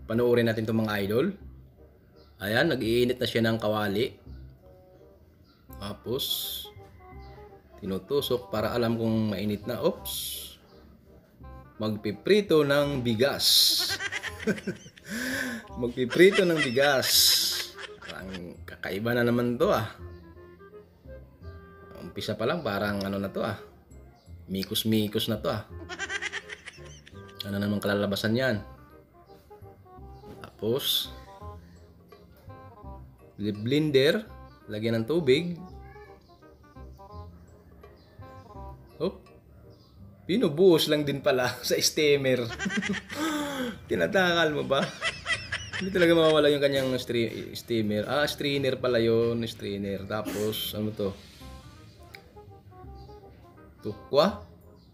Panoorin natin itong mga idol. Ayan, nag-iinit na siya ng kawali. Tapos, tinutusok para alam kung mainit na. Oops! Magpiprito ng bigas. Magpiprito ng bigas. Parang kakaiba na naman to ah. Umpisa pa lang parang ano na to ah. Mikos-mikos na to ah. Ano namang kalalabasan yan? Tapos, blender, lagyan ng tubig. Oh, binubuhos lang din pala sa steamer. Tinatakal mo ba? Hindi talaga mawawala yung kanyang steamer. Ah, strainer pala yun, strainer. Tapos, ano to? Tukwa?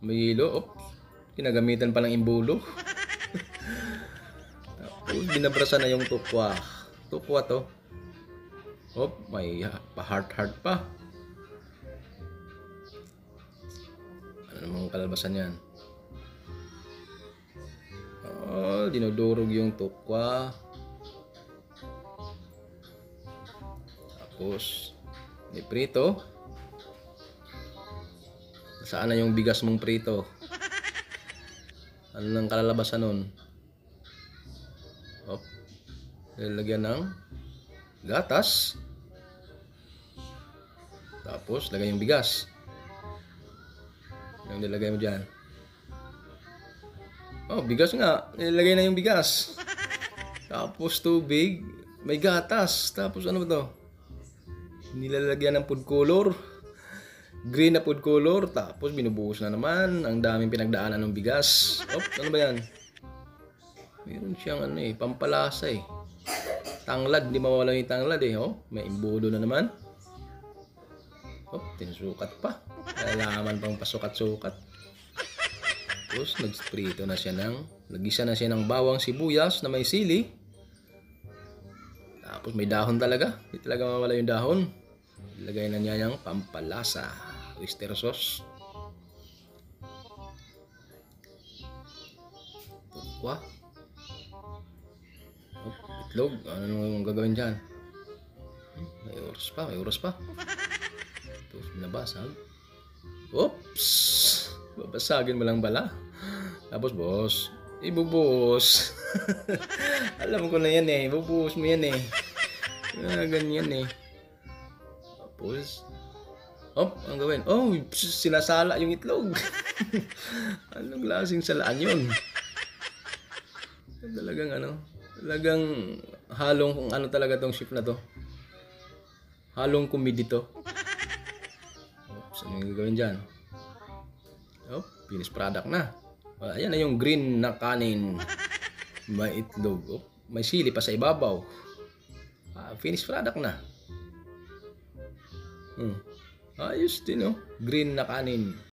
May hilo. Oops. Kinagamitan pa ng imbulo. Tapos, binabrasan na yung tukwa. Tukwa to. Oh, may pa-heart pa. Ano namang kalalabasan yan? Oh, dinudurog yung tukwa. Tapos, may prito. Saan na yung bigas mong prito? Ano nang kalalabasan nun? Oh, lalagyan ng gatas. Tapos, lagay yung bigas. Yung nilagay mo dyan. Oh, bigas nga. Nilagay na yung bigas. Tapos, tubig. May gatas. Tapos, ano ba to? Nilalagyan ng food color. Green na food color. Tapos, binubuhos na naman. Ang daming pinagdaanan ng bigas. Oh, ano ba yan? Meron siyang ano eh, pampalasa eh. Tanglad. Hindi mawala yung tanglad eh. Oh, may imbudo na naman. Oh, tinusukat pa. Kailangan pang pasukat-sukat. Tapos, nag-sprito na siya nagisa na siya ng bawang sibuyas na may sili. Tapos, may dahon talaga. Hindi talaga mawala yung dahon. Ilagay na niya yung pampalasa. Oyster sauce. Tukwa. Oh, itlog. Ano nung gagawin dyan? May oras pa. Tapos nabasag. Oops! Babasagin mo lang bala. Tapos boss, ibubuhos. Alam ko na yan eh. Ibubuhos mo yan eh. Ganyan eh. Tapos, ang gawin? Oh, sinasala yung itlog. Anong klaseng salaan yun? Talagang halong kung ano talaga tong ship na to. Halong comedy to. Ano yung gagawin dyan? Oh, finished product na. Ayan na yung green na kanin. May itlog. Oh, may sili pa sa ibabaw. Finished product na. Ayos din oh. Green na kanin.